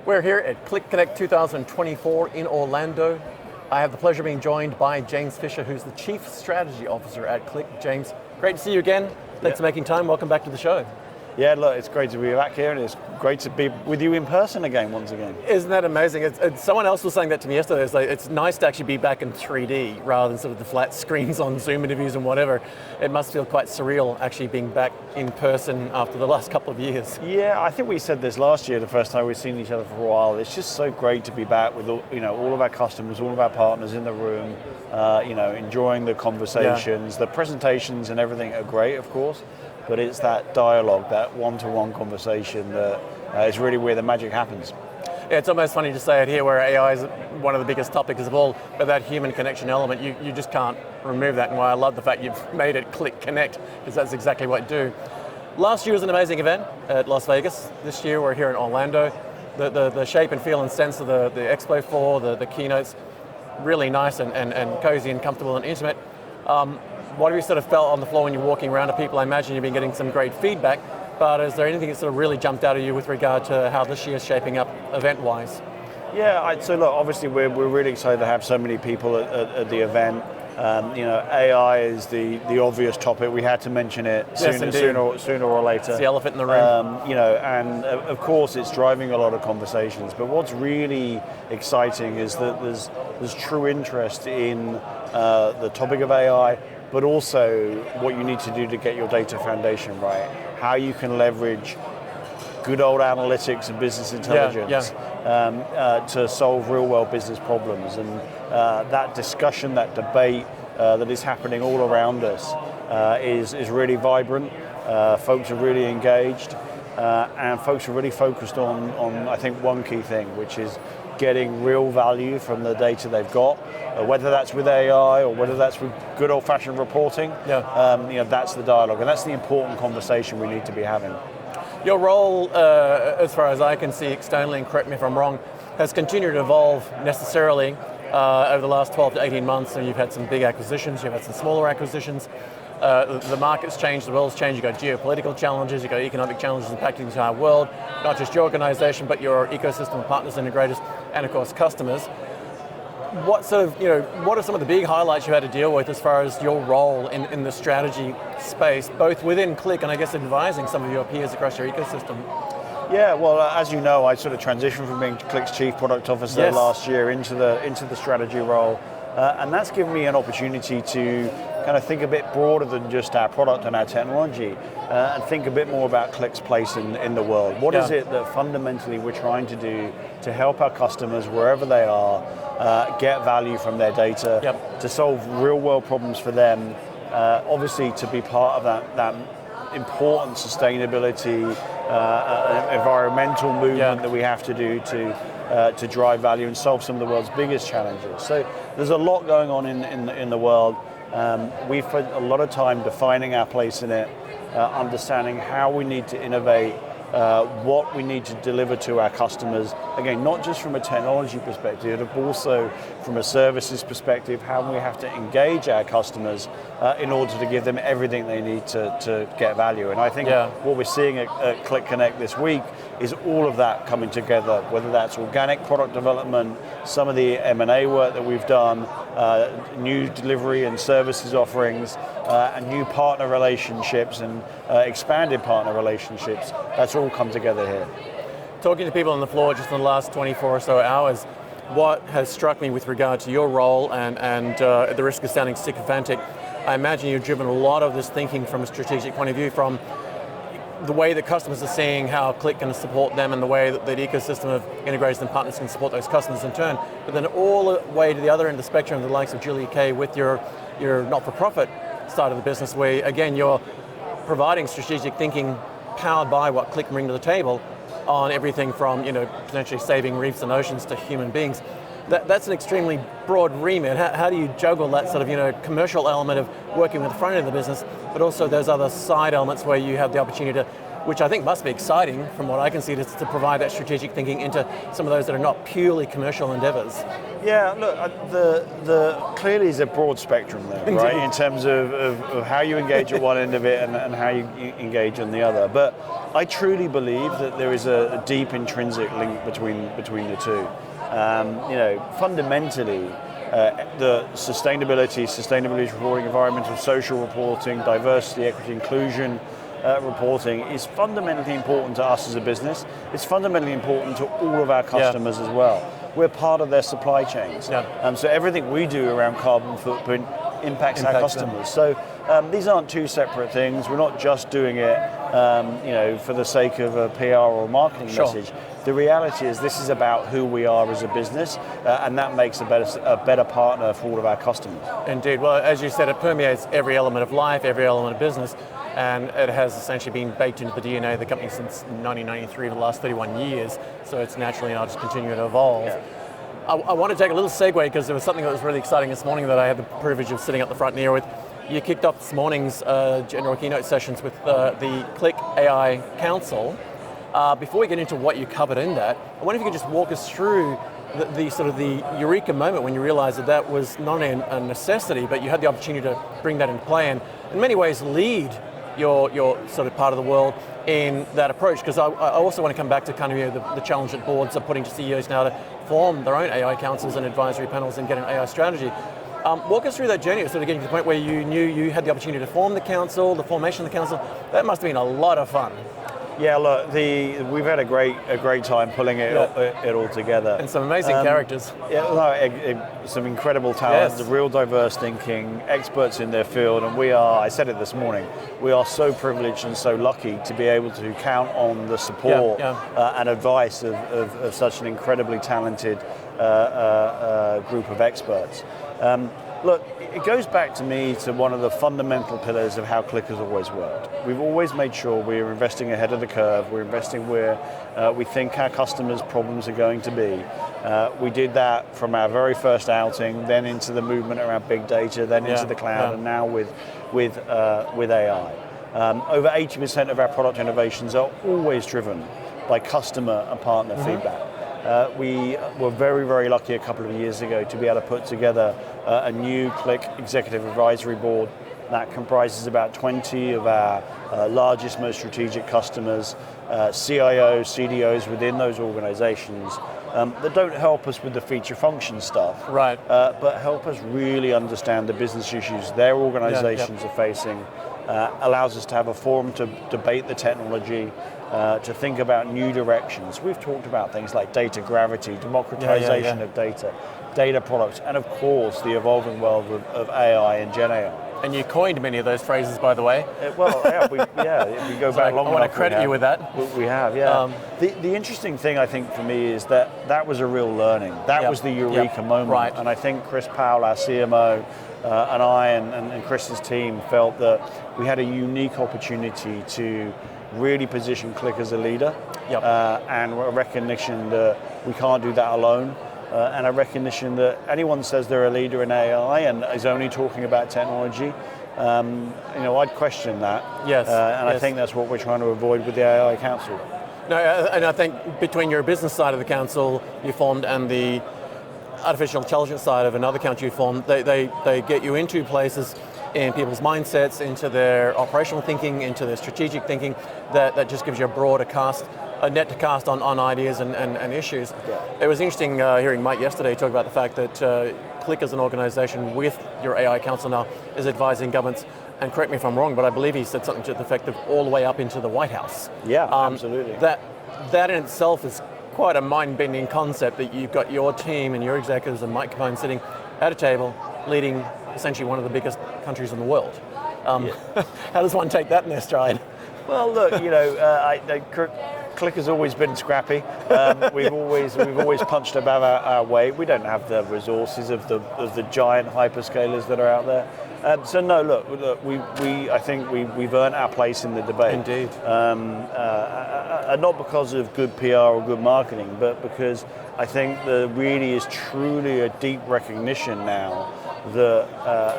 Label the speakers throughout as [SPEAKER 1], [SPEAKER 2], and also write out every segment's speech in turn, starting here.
[SPEAKER 1] We're here at Qlik Connect 2024 in Orlando. I have the pleasure of being joined by James Fisher, who's the Chief Strategy Officer at Qlik. James, great to see you again. Thanks for making time. Welcome back to the show.
[SPEAKER 2] Yeah, look, it's great to be back here, and it's great to be with you in person again, once again.
[SPEAKER 1] Isn't that amazing? Someone else was saying that to me yesterday. It's nice to actually be back in 3D rather than sort of the flat screens on Zoom interviews and whatever. It must feel quite surreal actually being back in person after the last couple of years.
[SPEAKER 2] Yeah, I think we said this last year, the first time we've seen each other for a while. It's just so great to be back with all of our customers, all of our partners in the room, enjoying the conversations. Yeah. The presentations and everything are great, of course. But it's that dialogue, that one-to-one conversation that is really where the magic happens.
[SPEAKER 1] Yeah, it's almost funny to say it here where AI is one of the biggest topics of all, but that human connection element, you just can't remove that, and why I love the fact you've made it Qlik Connect, because that's exactly what you do. Last year was an amazing event at Las Vegas. This year we're here in Orlando. The shape and feel and sense of the expo floor, the keynotes, really nice and cozy and comfortable and intimate. What have you sort of felt on the floor when you're walking around to people? I imagine you've been getting some great feedback, but is there anything that sort of really jumped out at you with regard to how this year is shaping up event-wise?
[SPEAKER 2] Yeah, so look, obviously we're really excited to have so many people at the event. AI is the obvious topic. We had to mention it sooner or later.
[SPEAKER 1] It's the elephant in the room.
[SPEAKER 2] And of course it's driving a lot of conversations. But what's really exciting is that there's true interest in the topic of AI, but also what you need to do to get your data foundation right. How you can leverage good old analytics and business intelligence to solve real world business problems. And that discussion, that debate that is happening all around us is really vibrant. Folks are really engaged, and folks are really focused on I think one key thing, which is getting real value from the data they've got, whether that's with AI or whether that's with good old-fashioned reporting. That's the dialogue, and that's the important conversation we need to be having.
[SPEAKER 1] Your role, as far as I can see externally, and correct me if I'm wrong, has continued to evolve necessarily over the last 12 to 18 months. And you've had some big acquisitions, you've had some smaller acquisitions. The market's changed, the world's changed. You've got geopolitical challenges, you've got economic challenges impacting the entire world, not just your organization, but your ecosystem of partners, integrators, and of course customers. What are some of the big highlights you had to deal with as far as your role in the strategy space, both within Qlik and I guess advising some of your peers across your ecosystem?
[SPEAKER 2] Yeah, well, as you know, I sort of transitioned from being Qlik's Chief Product Officer last year into the strategy role. And that's given me an opportunity to kind of think a bit broader than just our product and our technology, and think a bit more about Qlik's place in the world. What is it that fundamentally we're trying to do to help our customers, wherever they are, get value from their data, to solve real world problems for them, obviously to be part of that important sustainability, environmental movement that we have to do to drive value and solve some of the world's biggest challenges. So there's a lot going on in the world. We've spent a lot of time defining our place in it, understanding how we need to innovate, what we need to deliver to our customers, again, not just from a technology perspective, but also from a services perspective, how we have to engage our customers in order to give them everything they need to get value. And I think what we're seeing at Qlik Connect this week is all of that coming together, whether that's organic product development, some of the M&A work that we've done, new delivery and services offerings, and new partner relationships and expanded partner relationships. That's all come together here.
[SPEAKER 1] Talking to people on the floor just in the last 24 or so hours, what has struck me with regard to your role, and at the risk of sounding sycophantic, I imagine you've driven a lot of this thinking from a strategic point of view, from the way that customers are seeing how Qlik can support them, and the way that the ecosystem of integrators and partners can support those customers in turn, but then all the way to the other end of the spectrum, the likes of Qlik AI with your not-for-profit side of the business, where again you're providing strategic thinking powered by what Qlik bring to the table on everything from potentially saving reefs and oceans to human beings. That's an extremely broad remit. How do you juggle that sort of commercial element of working with the front end of the business, but also those other side elements where you have the opportunity to which I think must be exciting from what I can see to provide that strategic thinking into some of those that are not purely commercial endeavors.
[SPEAKER 2] Yeah, look, the clearly is a broad spectrum there, right? In terms of how you engage at one end of it and how you engage on the other. But I truly believe that there is a deep intrinsic link between the two. Fundamentally, the sustainability reporting, environmental, social reporting, diversity, equity, inclusion reporting is fundamentally important to us as a business. It's fundamentally important to all of our customers as well. We're part of their supply chains. So everything we do around carbon footprint impacts our customers. So these aren't two separate things. We're not just doing it for the sake of a PR or marketing message. The reality is this is about who we are as a business, and that makes a better partner for all of our customers.
[SPEAKER 1] Indeed. Well, as you said, it permeates every element of life, every element of business, and it has essentially been baked into the DNA of the company since 1993, the last 31 years, so it's naturally now just continuing to evolve. Yeah. I want to take a little segue because there was something that was really exciting this morning that I had the privilege of sitting up the front near with. You kicked off this morning's general keynote sessions with the Qlik AI Council. Before we get into what you covered in that, I wonder if you could just walk us through the sort of the eureka moment when you realized that was not only a necessity, but you had the opportunity to bring that into play and in many ways lead your sort of part of the world in that approach. Because I also want to come back to kind of the challenge that boards are putting to CEOs now to form their own AI councils and advisory panels and get an AI strategy. Walk us through that journey of sort of getting to the point where you knew you had the opportunity to form the council, the formation of the council. That must have been a lot of fun.
[SPEAKER 2] Yeah, look, we've had a great time pulling it all together.
[SPEAKER 1] And some amazing characters.
[SPEAKER 2] Yeah, some incredible talent, real diverse thinking, experts in their field, and I said it this morning, we are so privileged and so lucky to be able to count on the support and advice of such an incredibly talented group of experts. Look, it goes back to me to one of the fundamental pillars of how Qlik has always worked. We've always made sure we're investing ahead of the curve, we're investing where we think our customers' problems are going to be. We did that from our very first outing, then into the movement around big data, then into the cloud, and now with AI. Over 80% of our product innovations are always driven by customer and partner feedback. We were very, very lucky a couple of years ago to be able to put together a new Qlik Executive Advisory Board that comprises about 20 of our largest, most strategic customers, CIOs, CDOs within those organizations that don't help us with the feature function stuff, but help us really understand the business issues their organizations are facing, allows us to have a forum to debate the technology, to think about new directions. We've talked about things like data gravity, democratization of data products, and of course the evolving world of AI and Gen AI.
[SPEAKER 1] And you coined many of those phrases, by the way.
[SPEAKER 2] If we go back long enough.
[SPEAKER 1] I want to credit you with that.
[SPEAKER 2] We have, The interesting thing, I think, for me is that was a real learning. That was the eureka moment. And I think Chris Powell, our CMO, and I and Chris's team felt that we had a unique opportunity to really position Qlik as a leader, and a recognition that we can't do that alone, and a recognition that anyone says they're a leader in AI and is only talking about technology, I'd question that. I think that's what we're trying to avoid with the AI Council.
[SPEAKER 1] No, and I think between your business side of the council you formed and the artificial intelligence side of another council you formed, they get you into places in people's mindsets, into their operational thinking, into their strategic thinking, that just gives you a broader net to cast on ideas and issues. It was interesting hearing Mike yesterday talk about the fact that Qlik as an organization with your AI Council now is advising governments, and correct me if I'm wrong, but I believe he said something to the effect of all the way up into the White House.
[SPEAKER 2] Absolutely.
[SPEAKER 1] That in itself is quite a mind-bending concept, that you've got your team and your executives and Mike Capone sitting at a table leading essentially one of the biggest countries in the world. How does one take that in their stride?
[SPEAKER 2] Well, look, Qlik has always been scrappy. We've always punched above our weight. We don't have the resources of the giant hyperscalers that are out there. So no, look, I think we've earned our place in the debate.
[SPEAKER 1] Indeed.
[SPEAKER 2] Not because of good PR or good marketing, but because I think there really is truly a deep recognition now that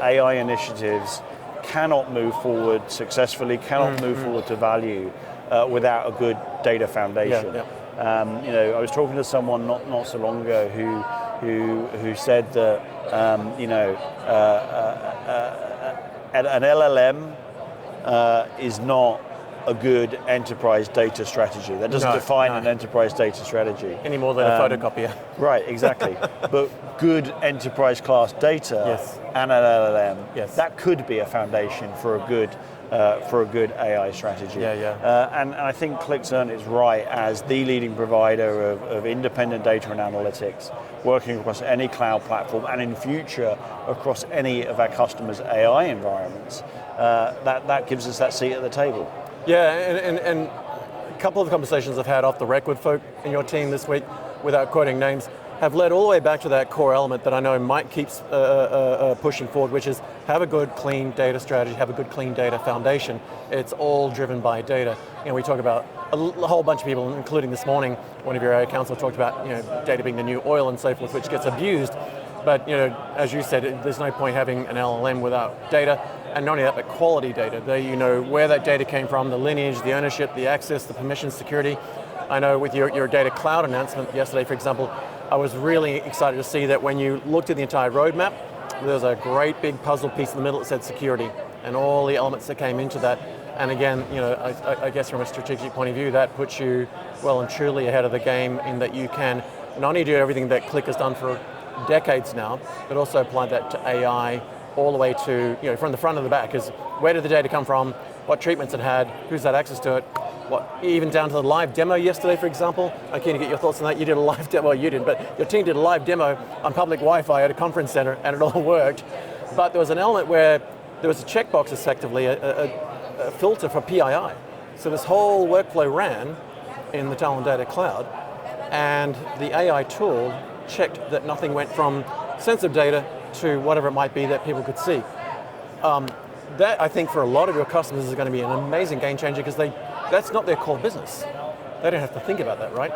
[SPEAKER 2] AI initiatives cannot move forward successfully, cannot move forward to value without a good data foundation. You know, I was talking to someone not so long ago who said that an LLM is not a good enterprise data strategy. That doesn't define an enterprise data strategy.
[SPEAKER 1] Any more than a photocopier.
[SPEAKER 2] Right, exactly. But good enterprise class data and an LLM, that could be a foundation for a good AI strategy. And I think Qlik's earned its right as the leading provider of independent data and analytics, working across any cloud platform and in future across any of our customers' AI environments. That gives us that seat at the table.
[SPEAKER 1] Yeah, and a couple of conversations I've had off the record with folk in your team this week, without quoting names, have led all the way back to that core element that I know Mike keeps pushing forward, which is have a good, clean data strategy, have a good, clean data foundation. It's all driven by data. You know, we talk about a whole bunch of people, including this morning, one of your AI council talked about data being the new oil and so forth, which gets abused. But as you said, there's no point having an LLM without data, and not only that, but quality data. You know where that data came from, the lineage, the ownership, the access, the permission, security. I know with your data cloud announcement yesterday, for example, I was really excited to see that when you looked at the entire roadmap, there's a great big puzzle piece in the middle that said security, and all the elements that came into that. And again, I guess from a strategic point of view, that puts you well and truly ahead of the game in that you can not only do everything that Qlik has done for decades now, but also apply that to AI all the way to, from the front to the back, is where did the data come from, what treatments it had, who's had access to it, even down to the live demo yesterday, for example. I'm keen to get your thoughts on that. You did a live demo, you didn't, but your team did a live demo on public Wi-Fi at a conference center, and it all worked. But there was an element where there was a checkbox, effectively, a filter for PII. So this whole workflow ran in the Talent Data Cloud, and the AI tool checked that nothing went from sensitive data to whatever it might be that people could see. That, I think, for a lot of your customers is going to be an amazing game changer, because that's not their core business. They don't have to think about that, right?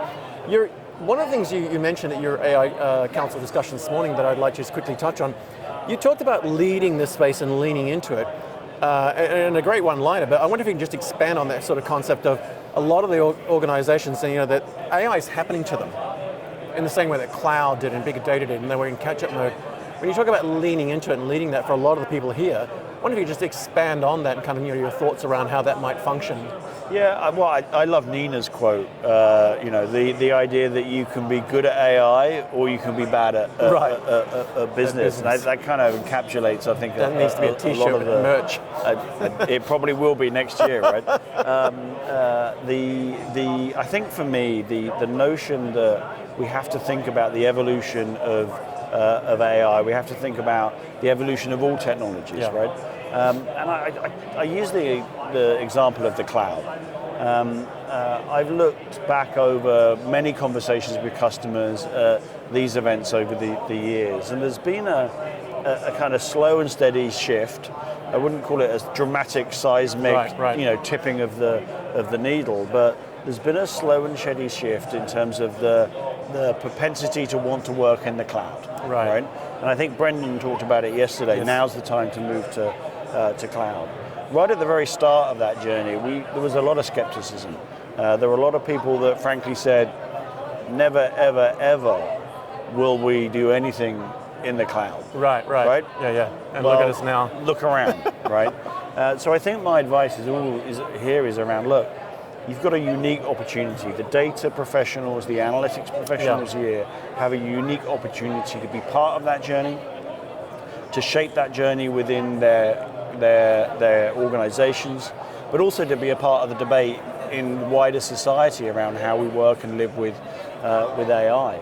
[SPEAKER 1] One of the things you mentioned at your AI Council discussion this morning that I'd like to just quickly touch on, you talked about leading this space and leaning into it, and a great one-liner, but I wonder if you can just expand on that sort of concept of a lot of the organizations saying that AI is happening to them in the same way that cloud did and big data did, and they were in catch-up mode. When you talk about leaning into it and leading that for a lot of the people here, I wonder if you just expand on that and kind of your thoughts around how that might function.
[SPEAKER 2] Yeah, well, I love Nina's quote. The idea that you can be good at AI or you can be bad at business. And that kind of encapsulates, I think,
[SPEAKER 1] that needs to be a T-shirt with merch.
[SPEAKER 2] It probably will be next year, right? I think for me, the notion that we have to think about the evolution of AI. We have to think about the evolution of all technologies, right? And I use the example of the cloud. I've looked back over many conversations with customers at these events over the years, and there's been a kind of slow and steady shift. I wouldn't call it a dramatic seismic, tipping of the needle, but there's been a slow and steady shift in terms of the propensity to want to work in the cloud, right? And I think Brendan talked about it yesterday. Yes. Now's the time to move to cloud. Right at the very start of that journey, there was a lot of skepticism. There were a lot of people that frankly said, never, ever, ever will we do anything in the cloud. Right?
[SPEAKER 1] Yeah. And look at us now.
[SPEAKER 2] Look around, right? So I think my advice is around, look, you've got a unique opportunity. The data professionals, the analytics professionals here have a unique opportunity to be part of that journey, to shape that journey within their organizations, but also to be a part of the debate in wider society around how we work and live with AI.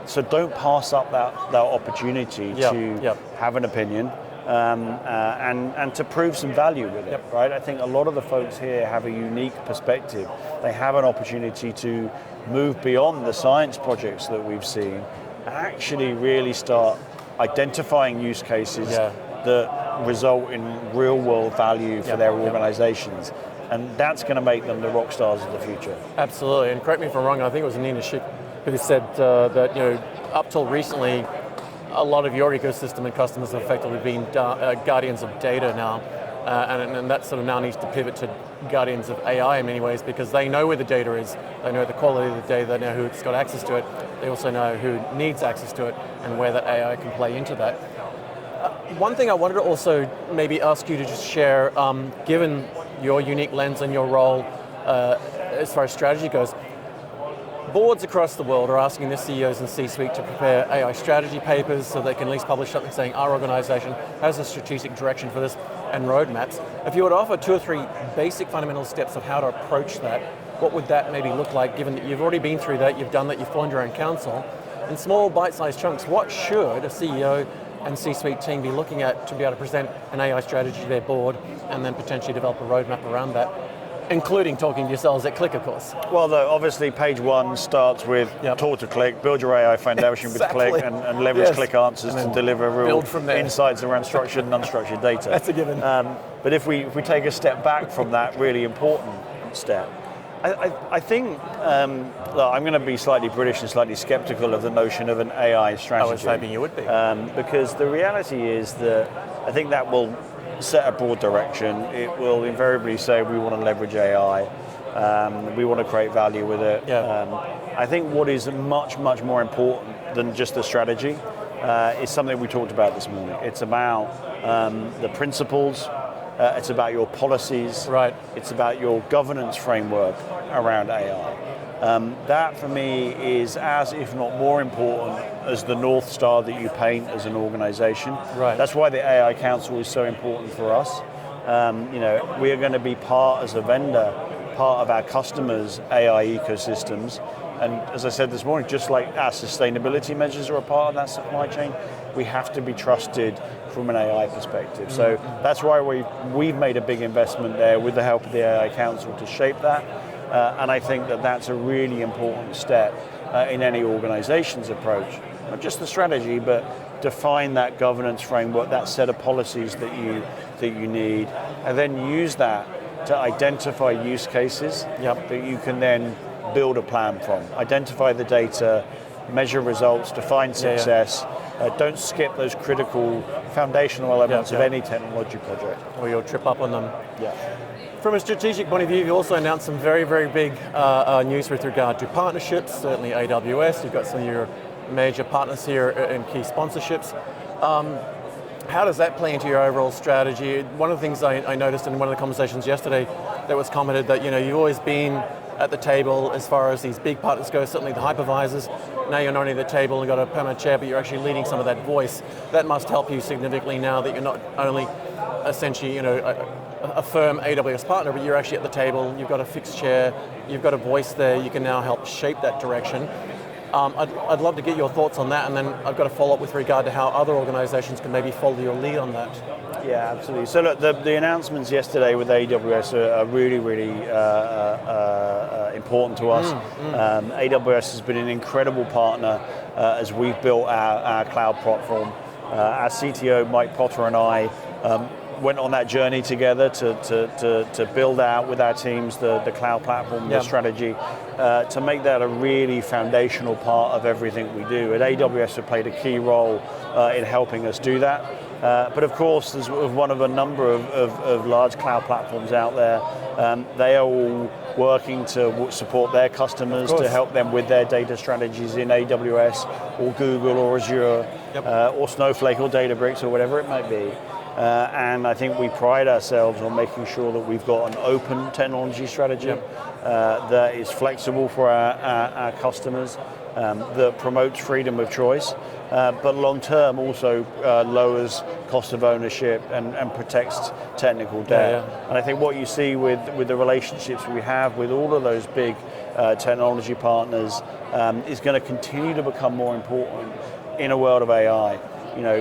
[SPEAKER 2] So don't pass up that opportunity to have an opinion and to prove some value with it, right? I think a lot of the folks here have a unique perspective. They have an opportunity to move beyond the science projects that we've seen and actually really start identifying use cases that result in real world value for their organizations. And that's going to make them the rock stars of the future.
[SPEAKER 1] Absolutely, and correct me if I'm wrong, I think it was Nina Schick who said that up till recently, a lot of your ecosystem and customers have effectively been guardians of data now. and that sort of now needs to pivot to guardians of AI in many ways, because they know where the data is, they know the quality of the data, they know who's got access to it, they also know who needs access to it and where that AI can play into that. One thing I wanted to also maybe ask you to just share, given your unique lens and your role as far as strategy goes, boards across the world are asking their CEOs and C-suite to prepare AI strategy papers so they can at least publish something saying our organization has a strategic direction for this and roadmaps. If you were to offer 2 or 3 basic fundamental steps of how to approach that, what would that maybe look like, given that you've already been through that, you've done that, you've formed your own council? In small bite-sized chunks, what should a CEO and C-suite team be looking at to be able to present an AI strategy to their board and then potentially develop a roadmap around that, including talking to yourselves at Qlik, of course?
[SPEAKER 2] Well, though, obviously page 1 starts with talk to Qlik, build your AI foundation
[SPEAKER 1] Exactly.
[SPEAKER 2] with Qlik, and leverage Qlik answers to deliver real insights around structured and unstructured data.
[SPEAKER 1] That's a given.
[SPEAKER 2] But if we take a step back from that really important step, I think look, I'm going to be slightly British and slightly skeptical of the notion of an AI strategy.
[SPEAKER 1] I was hoping you would be.
[SPEAKER 2] Because the reality is that I think that will set a broad direction. It will invariably say we want to leverage AI, we want to create value with it. I think what is much, much more important than just the strategy is something we talked about this morning. It's about the principles, it's about your policies, it's about your governance framework around AI. That for me is as, if not more important, as the North Star that you paint as an organization. That's why the AI Council is so important for us. We are going to be part as a vendor, part of our customers' AI ecosystems. And as I said this morning, just like our sustainability measures are a part of that supply chain, we have to be trusted from an AI perspective. So that's why we've made a big investment there with the help of the AI Council to shape that. And I think that that's a really important step in any organization's approach. Not just the strategy, but define that governance framework, that set of policies that you need, and then use that to identify use cases that you can then build a plan from. Identify the data, measure results, define success. Don't skip those critical foundational elements of any technology project.
[SPEAKER 1] Or you'll trip up on them. From a strategic point of view, you also announced some very, very big news with regard to partnerships, certainly AWS. You've got some of your major partners here in key sponsorships. How does that play into your overall strategy? One of the things I noticed in one of the conversations yesterday that was commented that you've always been at the table as far as these big partners go, certainly the hypervisors. Now you're not only at the table and got a permanent chair, but you're actually leading some of that voice. That must help you significantly now that you're not only essentially a firm AWS partner, but you're actually at the table, you've got a fixed chair, you've got a voice there, you can now help shape that direction. I'd love to get your thoughts on that, and then I've got a follow-up with regard to how other organizations can maybe follow your lead on that.
[SPEAKER 2] Yeah, absolutely. So look, the announcements yesterday with AWS are really, really important to us. AWS has been an incredible partner as we've built our cloud platform. Our CTO, Mike Potter, and I went on that journey together to build out with our teams the cloud platform, the strategy, to make that a really foundational part of everything we do. And AWS have played a key role in helping us do that. But of course, there's one of a number of large cloud platforms out there. They are all working to support their customers, to help them with their data strategies in AWS or Google or Azure or Snowflake or Databricks or whatever it might be. And I think we pride ourselves on making sure that we've got an open technology strategy that is flexible for our customers, that promotes freedom of choice, but long term also lowers cost of ownership and protects technical debt. And I think what you see with the relationships we have with all of those big technology partners is going to continue to become more important in a world of AI.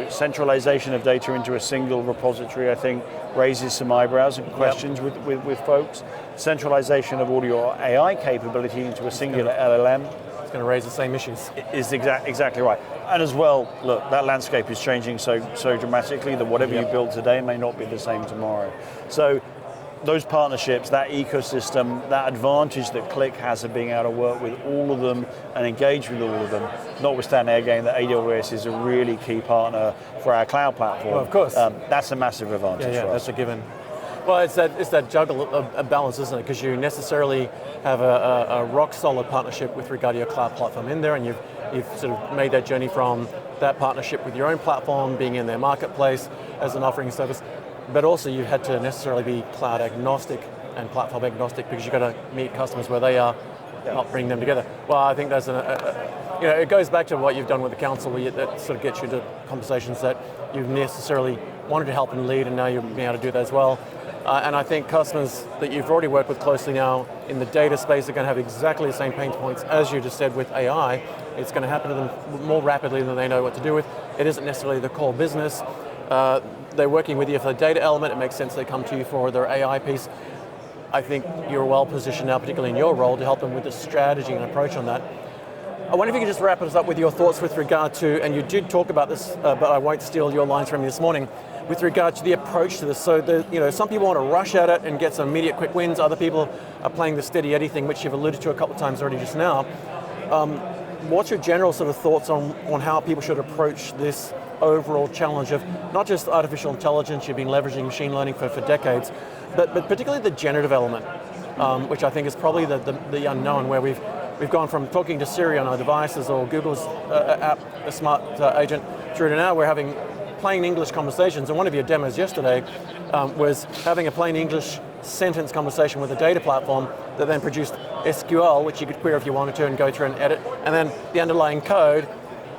[SPEAKER 2] Centralization of data into a single repository, I think, raises some eyebrows and questions with folks. Centralization of all your AI capability into a singular LLM.
[SPEAKER 1] It's going to raise the same issues.
[SPEAKER 2] Is exactly right. And as well, look, that landscape is changing so dramatically that whatever you build today may not be the same tomorrow. So those partnerships, that ecosystem, that advantage that Qlik has of being able to work with all of them and engage with all of them, notwithstanding again that AWS is a really key partner for our cloud platform.
[SPEAKER 1] Well, of course.
[SPEAKER 2] That's a massive advantage for us.
[SPEAKER 1] That's a given. Well, it's that juggle of balance, isn't it? Because you necessarily have a rock solid partnership with regard to your cloud platform in there, and you've sort of made that journey from that partnership with your own platform, being in their marketplace as an offering service, but also you had to necessarily be cloud agnostic and platform agnostic because you've got to meet customers where they are, not bring them together. Well, I think that's it goes back to what you've done with the council, that sort of gets you into conversations that you've necessarily wanted to help and lead, and now you're being able to do that as well. And I think customers that you've already worked with closely now in the data space are going to have exactly the same pain points as you just said with AI. It's going to happen to them more rapidly than they know what to do with. It isn't necessarily the core business. They're working with you for the data element. It makes sense they come to you for their AI piece. I think you're well positioned now, particularly in your role, to help them with the strategy and approach on that. I wonder if you could just wrap us up with your thoughts with regard to, and you did talk about this, but I won't steal your lines from you this morning, with regard to the approach to this. So some people want to rush at it and get some immediate quick wins. Other people are playing the steady Eddie thing, which you've alluded to a couple of times already just now. What's your general sort of thoughts on how people should approach this overall challenge of not just artificial intelligence, you've been leveraging machine learning for decades, but particularly the generative element, which I think is probably the unknown, where we've gone from talking to Siri on our devices or Google's app, a smart agent, through to now we're having plain English conversations. And one of your demos yesterday was having a plain English sentence conversation with a data platform that then produced SQL, which you could query if you wanted to and go through and edit, and then the underlying code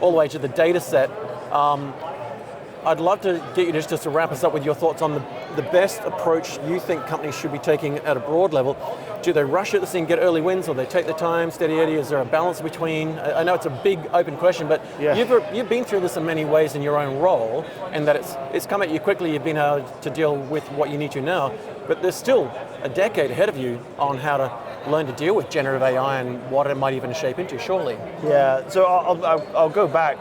[SPEAKER 1] all the way to the data set. I'd love to get you just to wrap us up with your thoughts on the best approach you think companies should be taking at a broad level. Do they rush at this and get early wins, or they take their time, steady Eddie? Is there a balance between? I know it's a big open question, but you've been through this in many ways in your own role, and that it's come at you quickly, you've been able to deal with what you need to now, but there's still a decade ahead of you on how to learn to deal with generative AI and what it might even shape into, surely.
[SPEAKER 2] Yeah, so I'll go back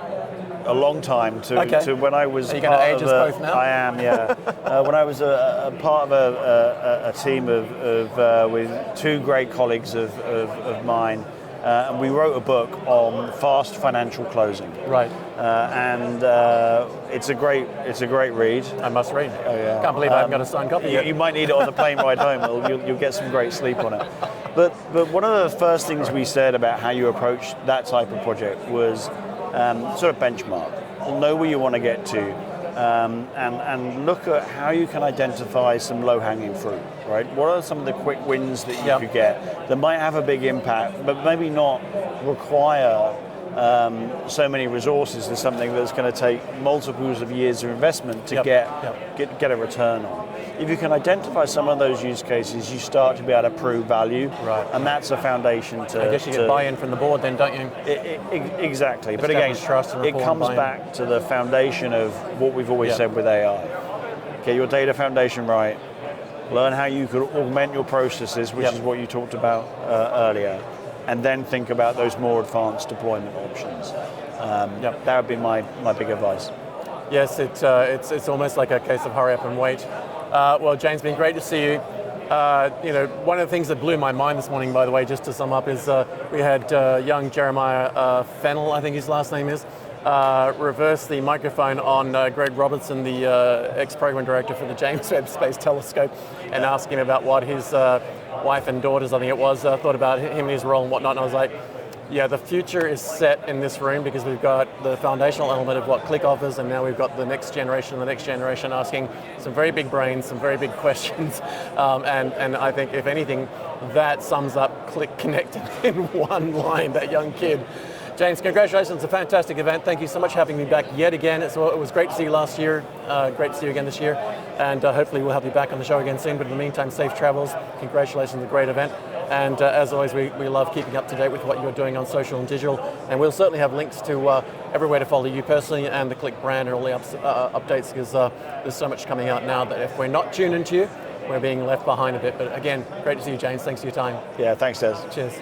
[SPEAKER 2] a long time to when I was.
[SPEAKER 1] Are you going to age us both now?
[SPEAKER 2] I am, yeah. When I was a part of a team with two great colleagues of mine, and we wrote a book on fast financial closing.
[SPEAKER 1] Right.
[SPEAKER 2] And it's a great read.
[SPEAKER 1] I must read.
[SPEAKER 2] Oh, yeah.
[SPEAKER 1] Can't believe I haven't got a signed copy yet.
[SPEAKER 2] You might need it on the plane ride home. You'll get some great sleep on it. But one of the first things we said about how you approach that type of project was sort of benchmark. Know where you want to get to, and look at how you can identify some low-hanging fruit, right? What are some of the quick wins that you could get that might have a big impact, but maybe not require so many resources as something that's going to take multiples of years of investment to get a return on. If you can identify some of those use cases, you start to be able to prove value,
[SPEAKER 1] right?
[SPEAKER 2] And that's a foundation to.
[SPEAKER 1] I guess you get buy-in from the board, then, don't you?
[SPEAKER 2] Exactly, but again, it comes back to the foundation of what we've always said with AI. Get your data foundation right. Learn how you could augment your processes, which is what you talked about earlier, and then think about those more advanced deployment options. That would be my big advice.
[SPEAKER 1] Yes, it's almost like a case of hurry up and wait. Well, James, been great to see you. One of the things that blew my mind this morning, by the way, just to sum up, is we had young Jeremiah Fennell, I think his last name is, reverse the microphone on Greg Robertson, the ex-program director for the James Webb Space Telescope, and ask him about what his wife and daughters, I think it was, thought about him and his role and whatnot. And I was like, yeah, the future is set in this room because we've got the foundational element of what Qlik offers, and now we've got the next generation asking some very big brains, some very big questions. And I think, if anything, that sums up Qlik Connect in one line, that young kid. James, congratulations, it's a fantastic event. Thank you so much for having me back yet again. It was great to see you last year, great to see you again this year, and hopefully we'll have you back on the show again soon, but in the meantime, safe travels. Congratulations, a great event. And as always, we love keeping up to date with what you're doing on social and digital, and we'll certainly have links to everywhere to follow you personally and the Qlik brand and all the updates, because there's so much coming out now that if we're not tuned into you, we're being left behind a bit. But again, great to see you, James. Thanks for your time.
[SPEAKER 2] Yeah, thanks, Des.
[SPEAKER 1] Cheers.